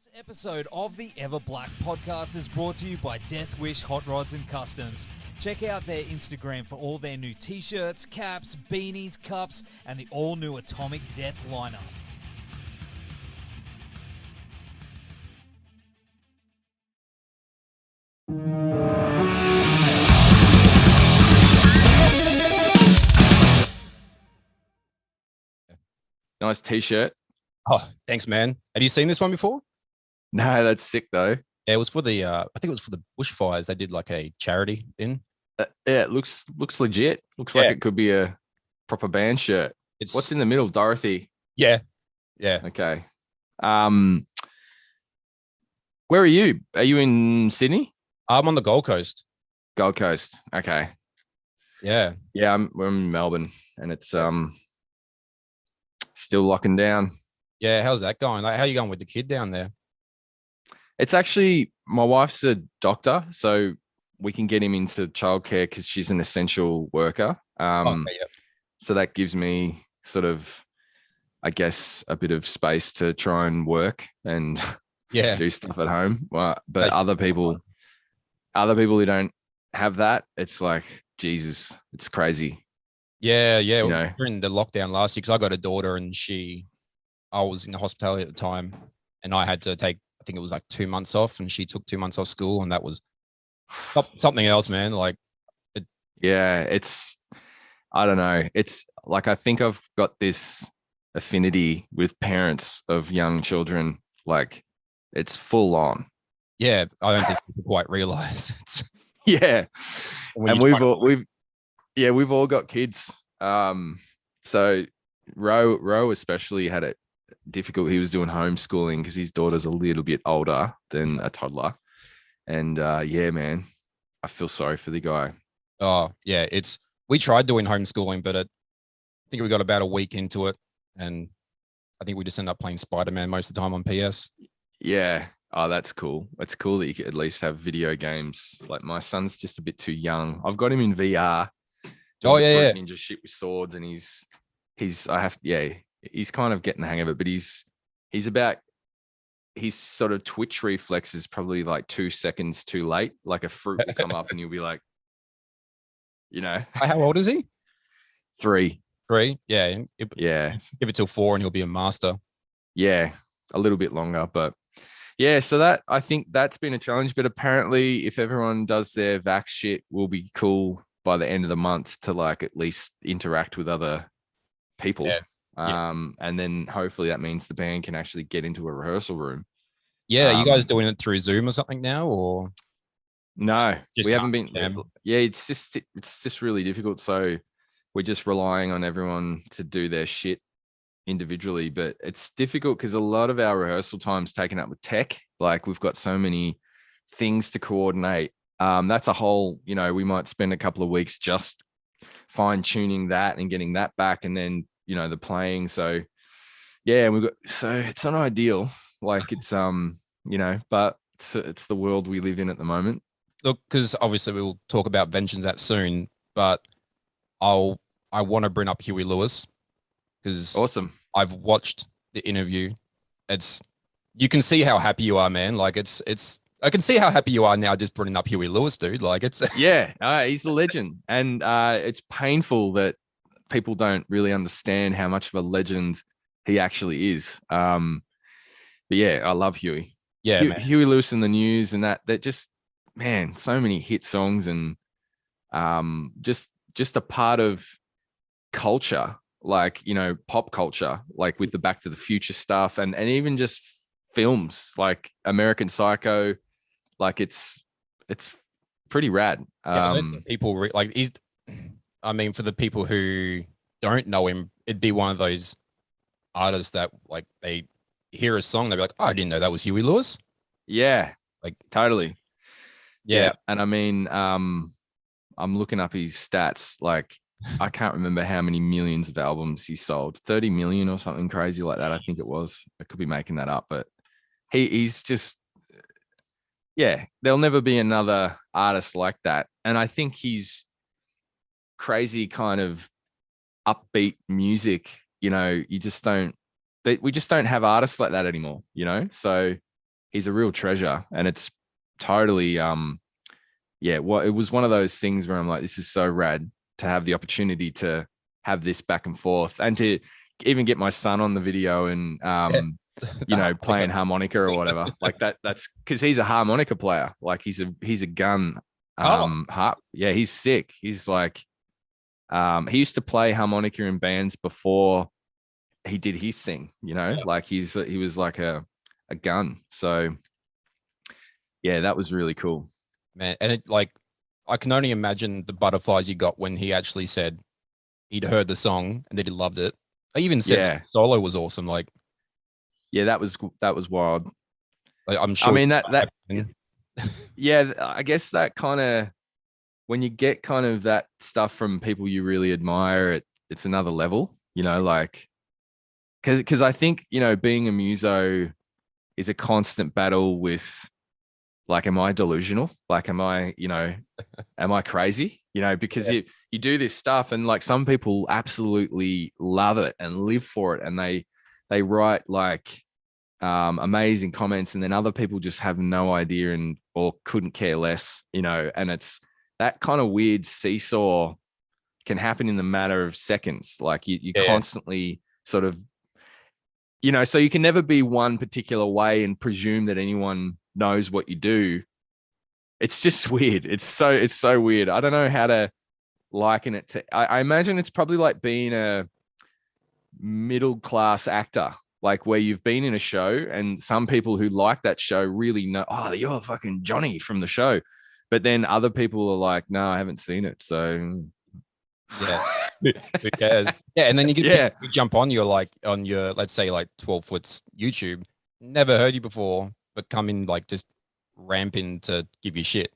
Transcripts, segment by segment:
This episode of the Everblack Podcast is brought to you by Death Wish Hot Rods and Customs. Check out their Instagram for all their new t-shirts, caps, beanies, cups, and the all-new Atomic Death lineup. Nice t-shirt. Oh, thanks, man. Have you seen this one before? No, that's sick though. Yeah, it was for the I think it was for the bushfires. They did like a charity thing. Yeah, it looks legit. Looks like it could be a proper band shirt. What's in the middle? Dorothy. Yeah. Okay. Where are you? Are you in Sydney? I'm on the Gold Coast. Gold Coast. Okay. Yeah. Yeah, we're in Melbourne, and it's still locking down. Yeah, how's that going? Like, how are you going with the kid down there? It's actually, my wife's a doctor, so we can get him into childcare because she's an essential worker. So that gives me sort of, I guess, a bit of space to try and work and do stuff at home. But other people who don't have that, it's like, Jesus, it's crazy. Yeah. During the lockdown last year, because I got a daughter and I was in the hospitality at the time, and I had to take, I think it was like 2 months off, and she took 2 months off school, and that was something else, man. Like, it's, I don't know. It's like, I think I've got this affinity with parents of young children. Like, it's full on. Yeah, I don't think people quite realize it's. Yeah, and we've all got kids. So Ro especially had it difficult. He was doing homeschooling because his daughter's a little bit older than a toddler. And man, I feel sorry for the guy. Oh, yeah. We tried doing homeschooling, but I think we got about a week into it. And I think we just ended up playing Spider-Man most of the time on PS. Yeah. Oh, that's cool. It's cool that you could at least have video games. Like, my son's just a bit too young. I've got him in VR. Ninja shit with swords, and he's kind of getting the hang of it, but he's his sort of twitch reflex is probably like 2 seconds too late. Like, a fruit will come up and you'll be like, How old is he? 3. 3? Yeah. Give it till 4 and he'll be a master. Yeah. A little bit longer, but yeah. So I think that's been a challenge, but apparently if everyone does their vax shit, we'll be cool by the end of the month to, like, at least interact with other people. Yeah. And then hopefully that means the band can actually get into a rehearsal room. Yeah. Are you guys doing it through Zoom or something now, or? No, we haven't been. Yeah, it's just really difficult. So we're just relying on everyone to do their shit individually, but it's difficult because a lot of our rehearsal time's taken up with tech. Like, we've got so many things to coordinate. That's a whole, we might spend a couple of weeks just fine tuning that and getting that back, and then the playing. So yeah, it's not ideal. Like, it's but it's the world we live in at the moment. Look, because obviously we'll talk about Vengeance that soon, but I want to bring up Huey Lewis, because awesome. I've watched the interview. You can see how happy you are, man. Like, I can see how happy you are now just bringing up Huey Lewis, dude. Like, it's he's the legend, and it's painful that people don't really understand how much of a legend he actually is. But yeah, I love Huey. Yeah, Huey Lewis and the News, and that just, man, so many hit songs, and just a part of culture, like, pop culture, like with the Back to the Future stuff, and even just films like American Psycho. Like, it's pretty rad. People for the people who don't know him, it'd be one of those artists that, like, they hear a song, they'd be like, oh, I didn't know that was Huey Lewis. Yeah, like, totally. Yeah. And I mean, I'm looking up his stats. Like, I can't remember how many millions of albums he sold. 30 million or something crazy like that, I think it was. I could be making that up, but he's just, there'll never be another artist like that. And I think he's crazy kind of upbeat music, we just don't have artists like that anymore, so he's a real treasure, and it's totally it was one of those things where I'm like, this is so rad to have the opportunity to have this back and forth, and to even get my son on the video and playing harmonica or whatever. Like that's because he's a harmonica player. Like he's a gun harp. Yeah, he's sick. He's like he used to play harmonica in bands before he did his thing, like he was like a gun. So yeah, that was really cool, man. And I can only imagine the butterflies you got when he actually said he'd heard the song and that he loved it. I even said the solo was awesome. Like, yeah, that was wild. Like, I'm sure. I mean that yeah, I guess that kind of, when you get kind of that stuff from people you really admire, it's another level, like, because I think, being a muso is a constant battle with, like, am I delusional? Like, am I crazy? Because you do this stuff, and like some people absolutely love it and live for it, and they write like amazing comments, and then other people just have no idea or couldn't care less, and it's that kind of weird seesaw can happen in the matter of seconds. Like you constantly sort of, so you can never be one particular way and presume that anyone knows what you do. It's just weird. It's so weird. I don't know how to liken it to. I imagine it's probably like being a middle-class actor, like where you've been in a show and some people who like that show really know, oh, you're fucking Johnny from the show. But then other people are like, no, I haven't seen it. So yeah, who cares? Yeah, and then you jump on your let's say like 12 Foot's YouTube, never heard you before, but come in like just ramping to give you shit.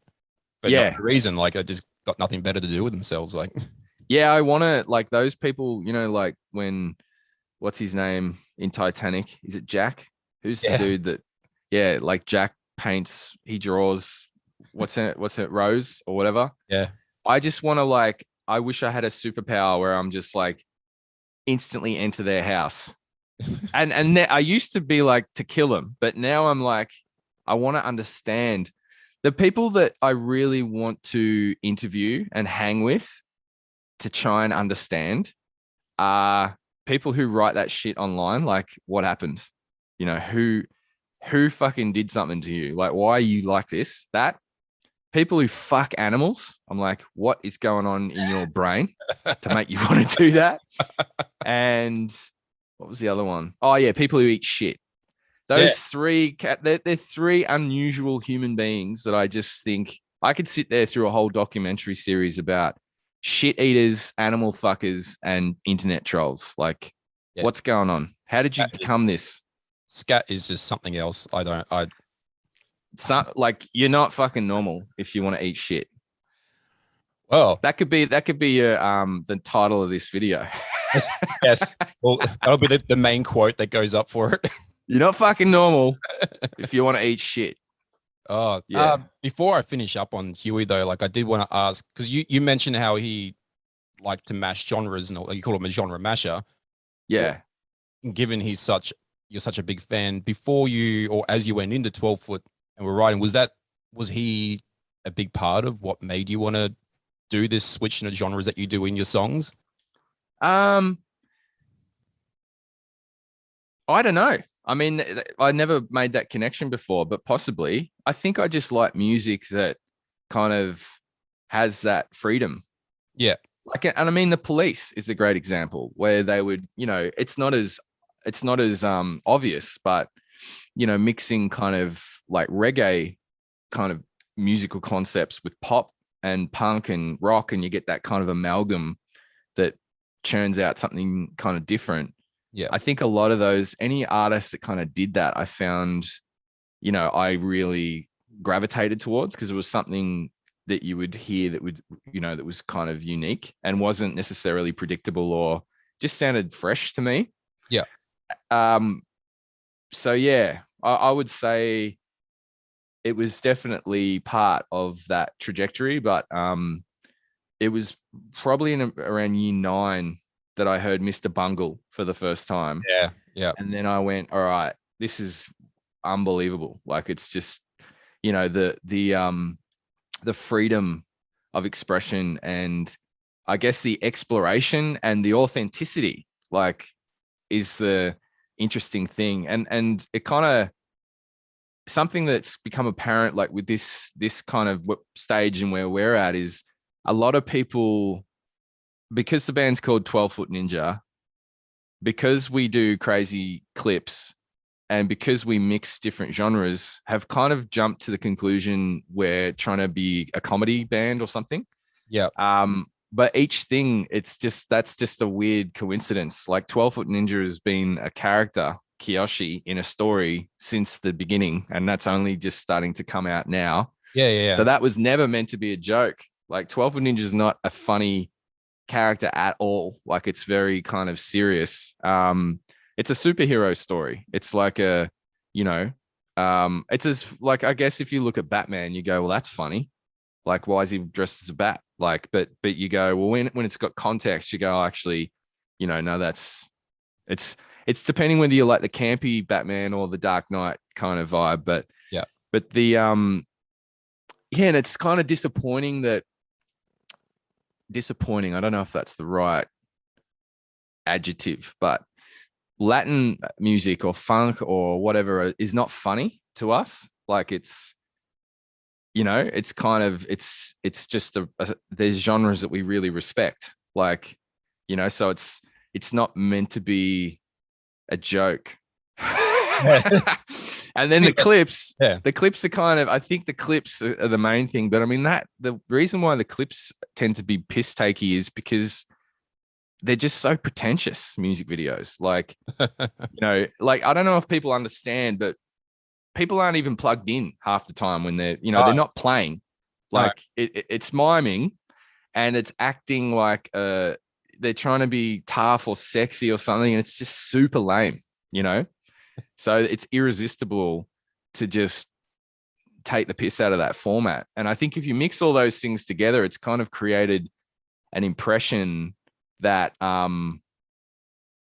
But no reason, like they just got nothing better to do with themselves. Like, yeah, I want to, like, those people, like when, what's his name in Titanic? Is it Jack? Who's the dude that, like Jack paints, he draws, what's it, Rose or whatever. Yeah. I just want to, like, I wish I had a superpower where I'm just like instantly enter their house. and I used to be like to kill them, but now I'm like, I want to understand. The people that I really want to interview and hang with to try and understand are people who write that shit online. Like, what happened? Who fucking did something to you? Like, why are you like this? That people who fuck animals. I'm like, what is going on in your brain to make you want to do that? And what was the other one? Oh yeah, people who eat shit. Those three, they're three unusual human beings that I just think I could sit there through a whole documentary series about shit eaters, animal fuckers, and internet trolls. Like, what's going on? How did you become this? Scat is just something else. Like, you're not fucking normal if you want to eat shit. Well, that could be the title of this video. Yes. Well, that'll be the main quote that goes up for it. You're not fucking normal if you want to eat shit. Oh, yeah. Before I finish up on Huey though, like I did want to ask, because you mentioned how he liked to mash genres and all, you call him a genre masher. Yeah. Given you're such a big fan, before you or as you went into 12 Foot and were writing, was he a big part of what made you want to do this switch in the genres that you do in your songs? I don't know. I mean, I never made that connection before, but possibly. I think I just like music that kind of has that freedom. Yeah. Like, and I mean, The Police is a great example where they would, it's not as obvious, but, mixing kind of like reggae kind of musical concepts with pop and punk and rock, and you get that kind of amalgam that churns out something kind of different. Yeah. I think a lot of those, any artists that kind of did that, I found, I really gravitated towards, because it was something that you would hear that would, that was kind of unique and wasn't necessarily predictable or just sounded fresh to me. Yeah. So yeah, I would say it was definitely part of that trajectory, but it was probably around year 9 that I heard Mr. Bungle for the first time. Yeah, yeah. And then I went, all right, this is unbelievable. Like it's just, you know, the freedom of expression, and I guess the exploration and the authenticity, like, is the interesting thing. And it kind of, something that's become apparent, like with this kind of stage and where we're at, is a lot of people, because the band's called 12 Foot Ninja, because we do crazy clips and because we mix different genres, have kind of jumped to the conclusion we're trying to be a comedy band or something. Yeah. But each thing, that's just a weird coincidence. Like 12 Foot Ninja has been a character, Kiyoshi, in a story since the beginning, and that's only just starting to come out now. Yeah. So that was never meant to be a joke. Like 12 Foot Ninja is not a funny character at all. Like it's very kind of serious. It's a superhero story. It's like a, you know, it's as like, I guess if you look at Batman, you go, well, that's funny. Like, why is he dressed as a bat? Like, but you go, well, when it's got context, you go, oh, actually, you know, no, it's depending whether you like the campy Batman or the Dark Knight kind of vibe. But yeah, but the and it's kind of disappointing. I don't know if that's the right adjective, but Latin music or funk or whatever is not funny to us. Like it's, you know, it's kind of, it's just there's genres that we really respect. Like, you know, so it's not meant to be a joke. And then the clips are kind of, I think the clips are the main thing. But I mean, the reason why the clips tend to be piss takey is because they're just so pretentious music videos. Like, you know, like, I don't know if people understand, but people aren't even plugged in half the time when they're, you know, they're not playing. Like it's miming and it's acting like they're trying to be tough or sexy or something. And it's just super lame, you know? So it's irresistible to just take the piss out of that format. And I think if you mix all those things together, it's kind of created an impression that,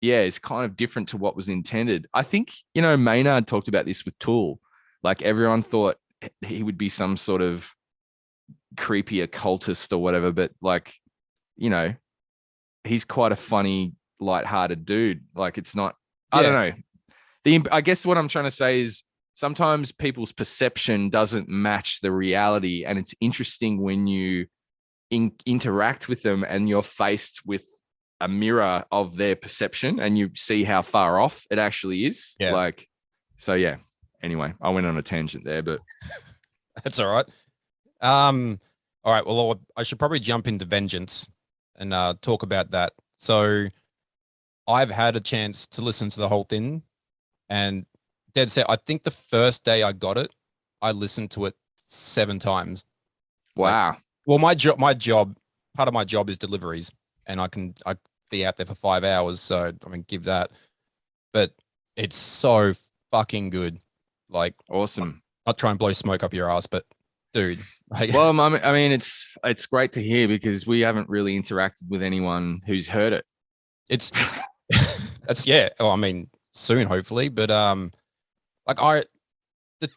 it's kind of different to what was intended. I think, you know, Maynard talked about this with Tool. Like everyone thought he would be some sort of creepy occultist or whatever, but like, you know, he's quite a funny, lighthearted dude. Like it's not, I don't know. I guess what I'm trying to say is sometimes people's perception doesn't match the reality. And it's interesting when you interact with them and you're faced with a mirror of their perception and you see how far off it actually is. Yeah. Like, so yeah. Anyway, I went on a tangent there, but that's all right. All right. Well, I should probably jump into Vengeance and talk about that. So I've had a chance to listen to the whole thing, and dead set, I think the first day I got it, I listened to it 7 times. Wow. Like, well, my job, part of my job is deliveries, and I be out there for 5 hours. So I mean, give that, but it's so fucking good. Like awesome. Not trying to blow smoke up your ass, but dude. Well, I mean, it's great to hear because we haven't really interacted with anyone who's heard it. It's that's Well, I mean, soon hopefully, but the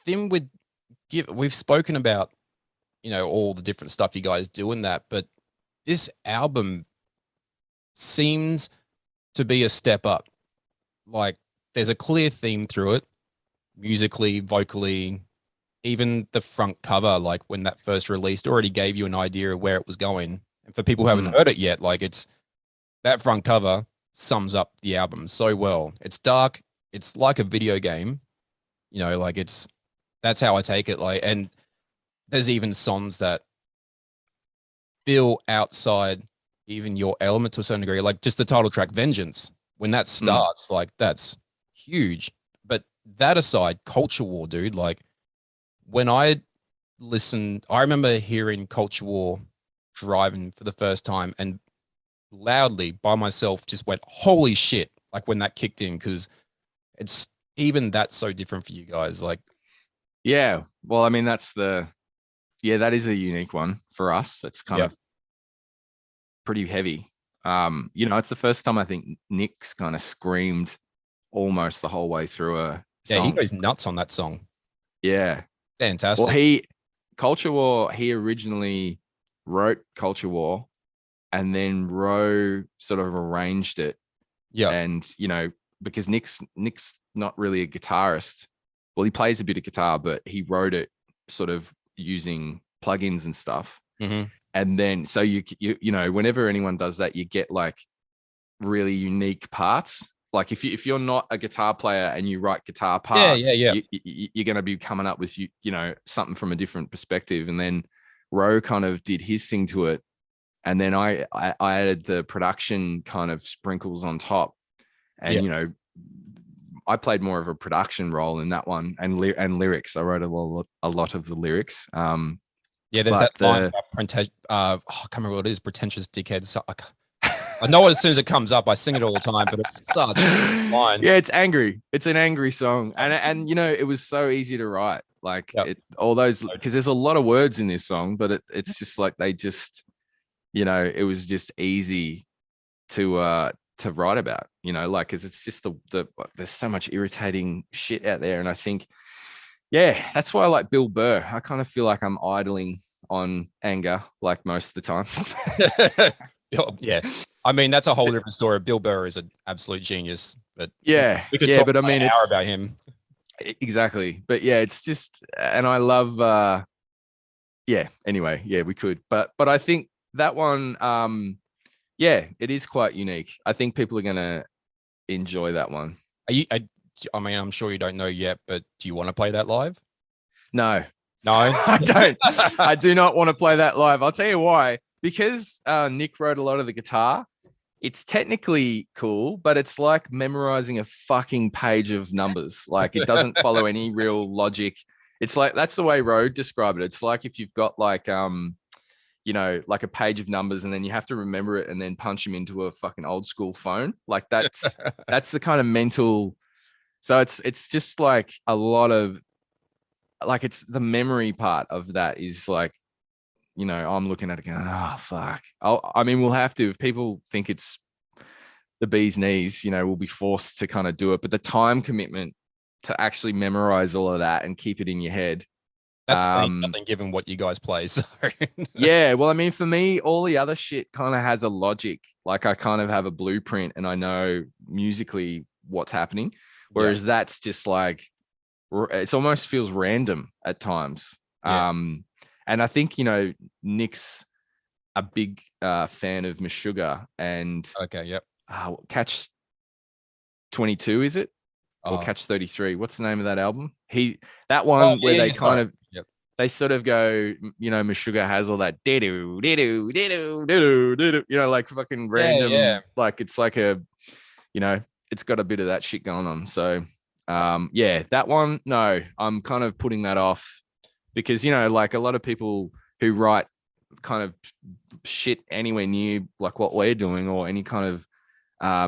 thing with we've spoken about, you know, all the different stuff you guys do in that, but this album seems to be a step up. Like there's a clear theme through it, musically, vocally, even the front cover, like when that first released, already gave you an idea of where it was going. And for people who haven't heard it yet, like that front cover sums up the album so well. It's dark. It's like a video game, you know, like that's how I take it. Like, and there's even songs that feel outside even your element to a certain degree, like just the title track Vengeance. When that starts, like that's huge. But that aside, Culture War, dude, like when I listened, I remember hearing Culture War driving for the first time and loudly by myself just went, holy shit, like when that kicked in, because it's even that's so different for you guys. Like, yeah, well, I mean, that is a unique one for us. It's kind of pretty heavy. You know, it's the first time I think Nick's kind of screamed almost the whole way through a Yeah, song. he goes nuts on that song. Yeah. Fantastic. Well, Culture War, he originally wrote Culture War, and then Roe sort of arranged it. Yeah. And, because Nick's not really a guitarist. Well, he plays a bit of guitar, but he wrote it sort of using plugins and stuff. Mm-hmm. And then, so you whenever anyone does that, you get like really unique parts. Like if you're not a guitar player and you write guitar parts, you're going to be coming up with something from a different perspective. And then Ro kind of did his thing to it, and then I added the production kind of sprinkles on top, and I played more of a production role in that one, and lyrics. I wrote a lot of the lyrics. There's that line about I can't remember what it is. Pretentious dickhead. So I know it as soon as it comes up. I sing it all the time, but it's such a line. Yeah, it's angry. It's an angry song, and it was so easy to write. Like all those, because there's a lot of words in this song, but it's just like they just, it was just easy to write about. Like, because it's just the there's so much irritating shit out there, and I think, that's why I like Bill Burr. I kind of feel like I'm idling on anger, like most of the time. Yeah. I mean, that's a whole different story. Bill Burr is an absolute genius, but we could talk but I mean, an hour about him. Exactly. But it's just, and I love, anyway, we could, but I think that one, it is quite unique. I think people are going to enjoy that one. I mean, I'm sure you don't know yet, but do you want to play that live? No, I don't. I do not want to play that live. I'll tell you why. Because Nick wrote a lot of the guitar, it's technically cool, but it's like memorizing a fucking page of numbers. Like, it doesn't follow any real logic. It's like, that's the way Rode described it. It's like if you've got like, like a page of numbers, and then you have to remember it and then punch them into a fucking old school phone. Like that's the kind of mental. So it's just like a lot of, like, it's the memory part of that is like, I'm looking at it going, oh, fuck. We'll have to, if people think it's the bee's knees, we'll be forced to kind of do it. But the time commitment to actually memorize all of that and keep it in your head. That's something given what you guys play. So. Yeah. Well, for me, all the other shit kind of has a logic. Like, I kind of have a blueprint and I know musically what's happening. Whereas that's just like, it almost feels random at times. Yeah. And I think, Nick's a big fan of Meshuggah and Catch 22, is it? Or Catch 33. What's the name of that album? That one where they kind of they sort of go, Meshuggah has all that dido, dido, dido, dido, dido, like fucking random, like it's like a, it's got a bit of that shit going on. So that one, no, I'm kind of putting that off. Because, like a lot of people who write kind of shit anywhere near like what we're doing or any kind of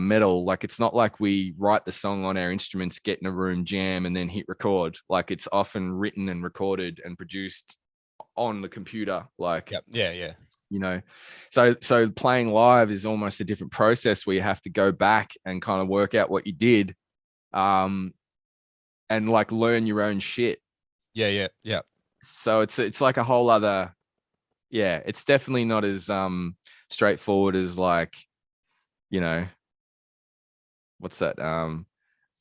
metal, like it's not like we write the song on our instruments, get in a room, jam, and then hit record. Like, it's often written and recorded and produced on the computer. Like, so playing live is almost a different process where you have to go back and kind of work out what you did, and like learn your own shit. Yeah. So it's like a whole other, it's definitely not as straightforward as like, what's that?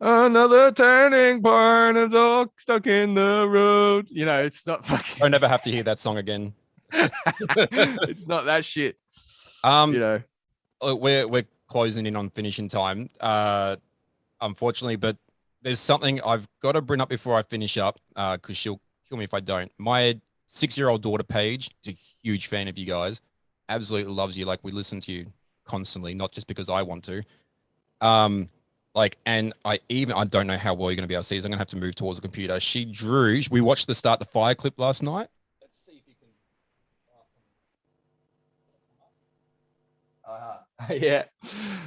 Another turning point, a dog stuck in the road. It's not fucking. I'll never have to hear that song again. It's not that shit. We're closing in on finishing time, unfortunately, but there's something I've got to bring up before I finish up, because she'll kill me if I don't. My 6-year-old daughter, Paige, is a huge fan of you guys. Absolutely loves you. Like, we listen to you constantly, not just because I want to. And I don't know how well you're going to be able to see this. I'm going to have to move towards the computer. We watched the Start the Fire clip last night. Let's see if you can. Yeah.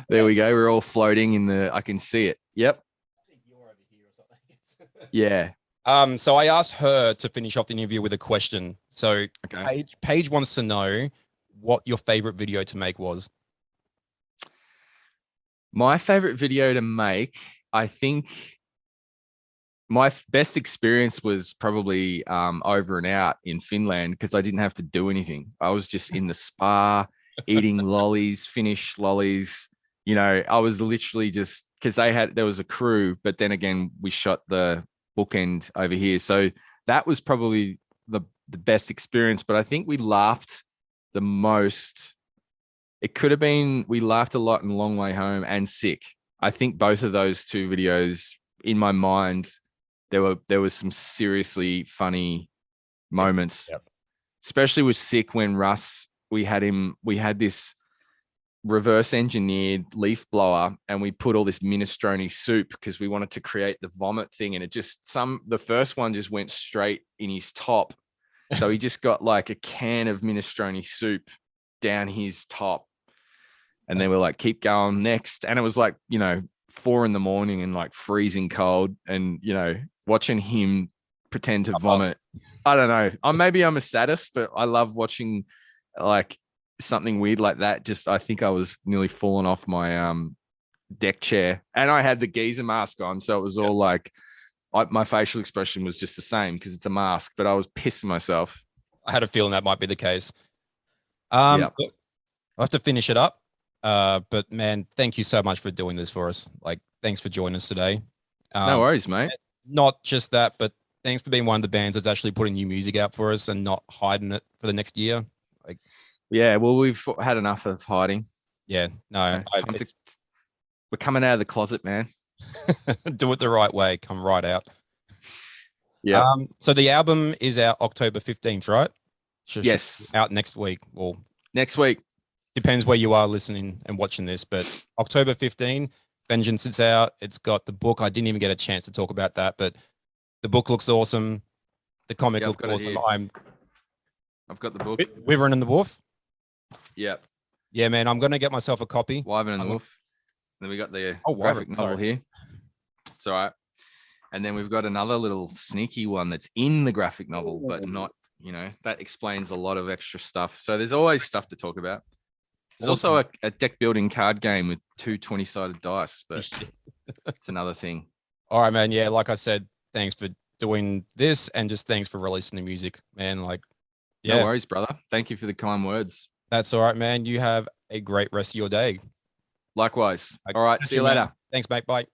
There we go. We're all floating I can see it. Yep. I think you're over here or something. Yeah. So I asked her to finish off the interview with a question. So Paige wants to know what your favorite video to make was. My favorite video to make, I think my best experience was probably over and out in Finland because I didn't have to do anything. I was just in the spa eating lollies, Finnish lollies. You know, I was literally just because there was a crew, but then again, we shot the bookend over here. So that was probably the best experience. But I think we laughed the most. It could have been, we laughed a lot in Long Way Home and Sick. I think both of those two videos, in my mind, there was some seriously funny moments, yep. Especially with Sick when Russ, we had this reverse engineered leaf blower and we put all this minestrone soup because we wanted to create the vomit thing. And the first one just went straight in his top. So he just got like a can of minestrone soup down his top. And then we're like, keep going next. And it was like, 4 a.m. and like freezing cold and, watching him pretend to vomit. I don't know. Maybe I'm a sadist, but I love watching like something weird like that. Just, I think I was nearly falling off my deck chair and I had the geezer mask on. So it was all like, my facial expression was just the same because it's a mask, but I was pissing myself. I had a feeling that might be the case. I'll have to finish it up. But man, thank you so much for doing this for us. Like, thanks for joining us today. No worries, mate. Not just that, but thanks for being one of the bands that's actually putting new music out for us and not hiding it for the next year. Like, yeah, well, we've had enough of hiding. Yeah, no, we're coming out of the closet, man. Do it the right way. Come right out. Yeah. So the album is out October 15th, right? Yes. Out next week. Well, next week. Depends where you are listening and watching this, but October 15, Revengeance is out. It's got the book. I didn't even get a chance to talk about that, but the book looks awesome. The comic looks awesome. I've got the book. Wyvern and the Wolf. Yep. Yeah, man. I'm gonna get myself a copy. Wyvern and the Wolf. Then we got the graphic novel here. It's all right. And then we've got another little sneaky one that's in the graphic novel, but not. That explains a lot of extra stuff. So there's always stuff to talk about. There's also a deck building card game with 2 20-sided dice, but it's another thing. All right, man. Yeah, like I said, thanks for doing this and just thanks for releasing the music, man. Like, yeah. No worries, brother. Thank you for the kind words. That's all right, man. You have a great rest of your day. Likewise. All right. See you later. Thanks, mate. Bye.